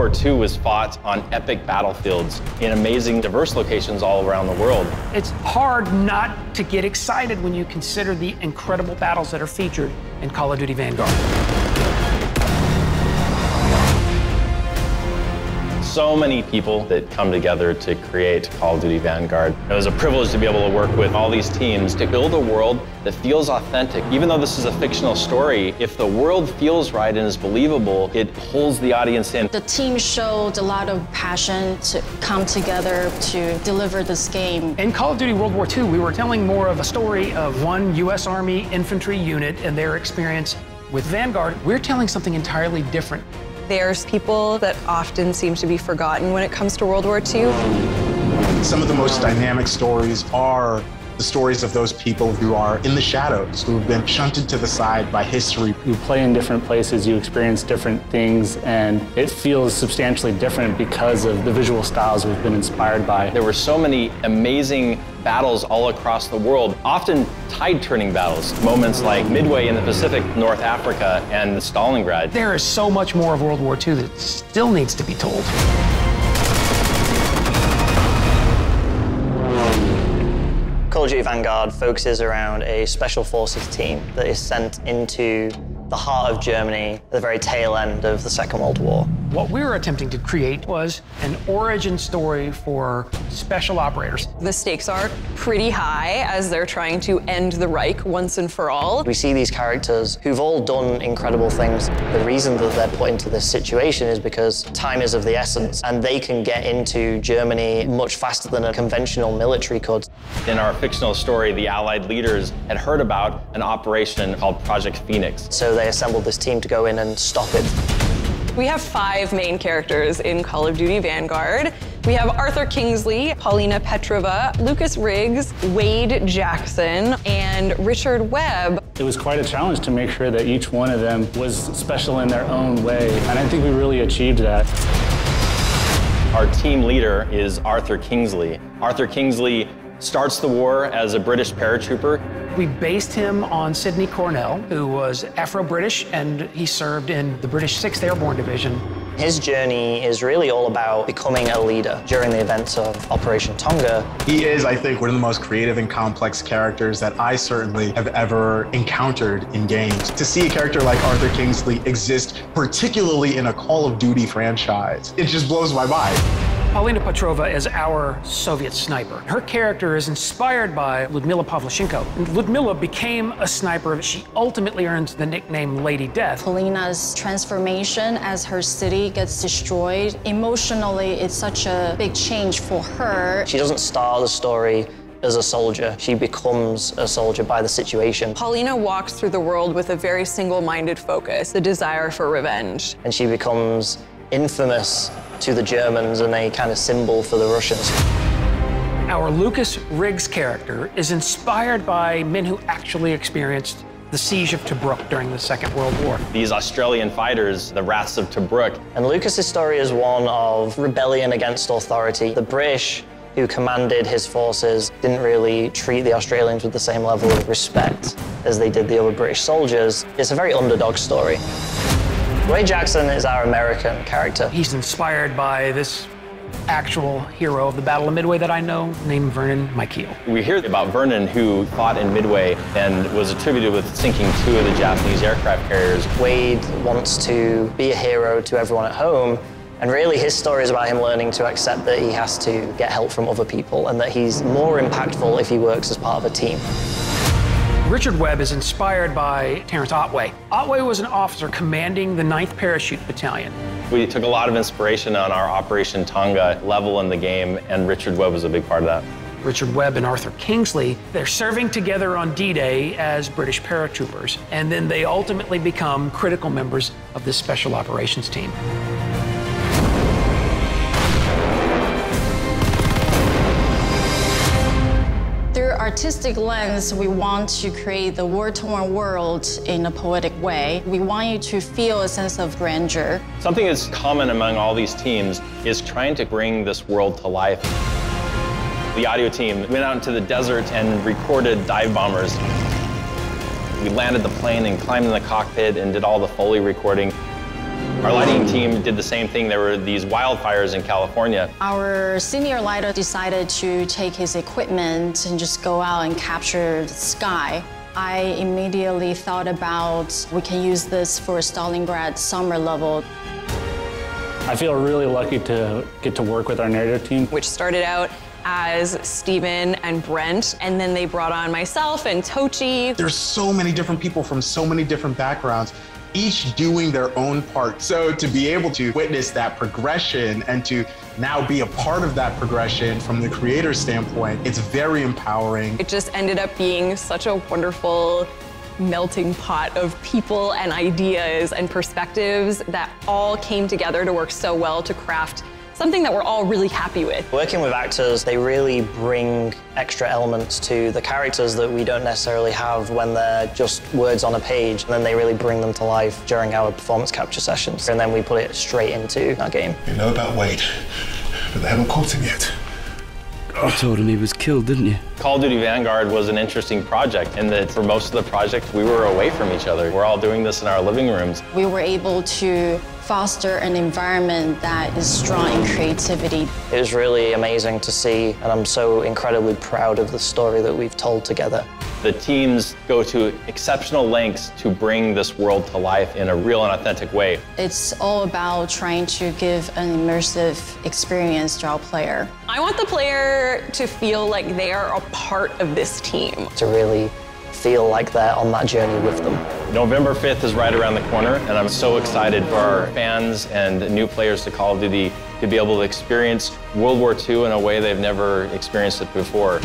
War II was fought on epic battlefields in amazing, diverse locations all around the world. It's hard not to get excited when you consider the incredible battles that are featured in Call of Duty Vanguard. So many people that come together to create Call of Duty Vanguard. It was a privilege to be able to work with all these teams to build a world that feels authentic. Even though this is a fictional story, if the world feels right and is believable, it pulls the audience in. The team showed a lot of passion to come together to deliver this game. In Call of Duty World War II, we were telling more of a story of one U.S. Army infantry unit and their experience. With Vanguard, we're telling something entirely different. There's people that often seem to be forgotten when it comes to World War II. Some of the most dynamic stories are the stories of those people who are in the shadows, who've been shunted to the side by history. You play in different places, you experience different things, and it feels substantially different because of the visual styles we've been inspired by. There were so many amazing battles all across the world, often tide-turning battles, moments like Midway in the Pacific, North Africa, and Stalingrad. There is so much more of World War II that still needs to be told. Call of Duty Vanguard focuses around a special forces team that is sent into the heart of Germany at the very tail end of the Second World War. What we were attempting to create was an origin story for special operators. The stakes are pretty high as they're trying to end the Reich once and for all. We see these characters who've all done incredible things. The reason that they're put into this situation is because time is of the essence, and they can get into Germany much faster than a conventional military could. In our fictional story, the Allied leaders had heard about an operation called Project Phoenix. So they assembled this team to go in and stop it. We have 5 main characters in Call of Duty Vanguard. We have Arthur Kingsley, Paulina Petrova, Lucas Riggs, Wade Jackson, and Richard Webb. It was quite a challenge to make sure that each one of them was special in their own way, and I think we really achieved that. Our team leader is Arthur Kingsley. Arthur Kingsley starts the war as a British paratrooper. We based him on Sidney Cornell, who was Afro-British, and he served in the British 6th Airborne Division. His journey is really all about becoming a leader during the events of Operation Tonga. He is, I think, one of the most creative and complex characters that I certainly have ever encountered in games. To see a character like Arthur Kingsley exist, particularly in a Call of Duty franchise, it just blows my mind. Paulina Petrova is our Soviet sniper. Her character is inspired by Ludmila Pavlyuchenko. And Ludmila became a sniper. She ultimately earns the nickname Lady Death. Paulina's transformation as her city gets destroyed, emotionally, it's such a big change for her. She doesn't start the story as a soldier. She becomes a soldier by the situation. Paulina walks through the world with a very single-minded focus, the desire for revenge. And she becomes infamous to the Germans and a kind of symbol for the Russians. Our Lucas Riggs character is inspired by men who actually experienced the siege of Tobruk during the Second World War. These Australian fighters, the Rats of Tobruk. And Lucas's story is one of rebellion against authority. The British, who commanded his forces, didn't really treat the Australians with the same level of respect as they did the other British soldiers. It's a very underdog story. Wade Jackson is our American character. He's inspired by this actual hero of the Battle of Midway that I know, named Vernon Michael. We hear about Vernon, who fought in Midway and was attributed with sinking 2 of the Japanese aircraft carriers. Wade wants to be a hero to everyone at home, and really his story is about him learning to accept that he has to get help from other people and that he's more impactful if he works as part of a team. Richard Webb is inspired by Terrence Otway. Otway was an officer commanding the 9th Parachute Battalion. We took a lot of inspiration on our Operation Tonga level in the game, and Richard Webb was a big part of that. Richard Webb and Arthur Kingsley, they're serving together on D-Day as British paratroopers, and then they ultimately become critical members of this special operations team. Through artistic lens, we want to create the war-torn world in a poetic way. We want you to feel a sense of grandeur. Something that's common among all these teams is trying to bring this world to life. The audio team went out into the desert and recorded dive bombers. We landed the plane and climbed in the cockpit and did all the Foley recording. Our lighting team did the same thing. There were these wildfires in California. Our senior lighter decided to take his equipment and just go out and capture the sky. I immediately thought about we can use this for Stalingrad summer level. I feel really lucky to get to work with our narrative team, which started out as Steven and Brent, and then they brought on myself and Tochi. There's so many different people from so many different backgrounds, each doing their own part. So to be able to witness that progression and to now be a part of that progression from the creator standpoint, it's very empowering. It just ended up being such a wonderful melting pot of people and ideas and perspectives that all came together to work so well to craft something that we're all really happy with. Working with actors, they really bring extra elements to the characters that we don't necessarily have when they're just words on a page, and then they really bring them to life during our performance capture sessions. And then we put it straight into our game. You know about Wade, but they haven't caught him yet. You told him he was killed, didn't you? Call of Duty Vanguard was an interesting project in that for most of the project, we were away from each other. We're all doing this in our living rooms. We were able to foster an environment that is strong in creativity. It was really amazing to see, and I'm so incredibly proud of the story that we've told together. The teams go to exceptional lengths to bring this world to life in a real and authentic way. It's all about trying to give an immersive experience to our player. I want the player to feel like they are a part of this team. To really feel like they're on that journey with them. November 5th is right around the corner, and I'm so excited for our fans and new players to Call of Duty to be able to experience World War II in a way they've never experienced it before.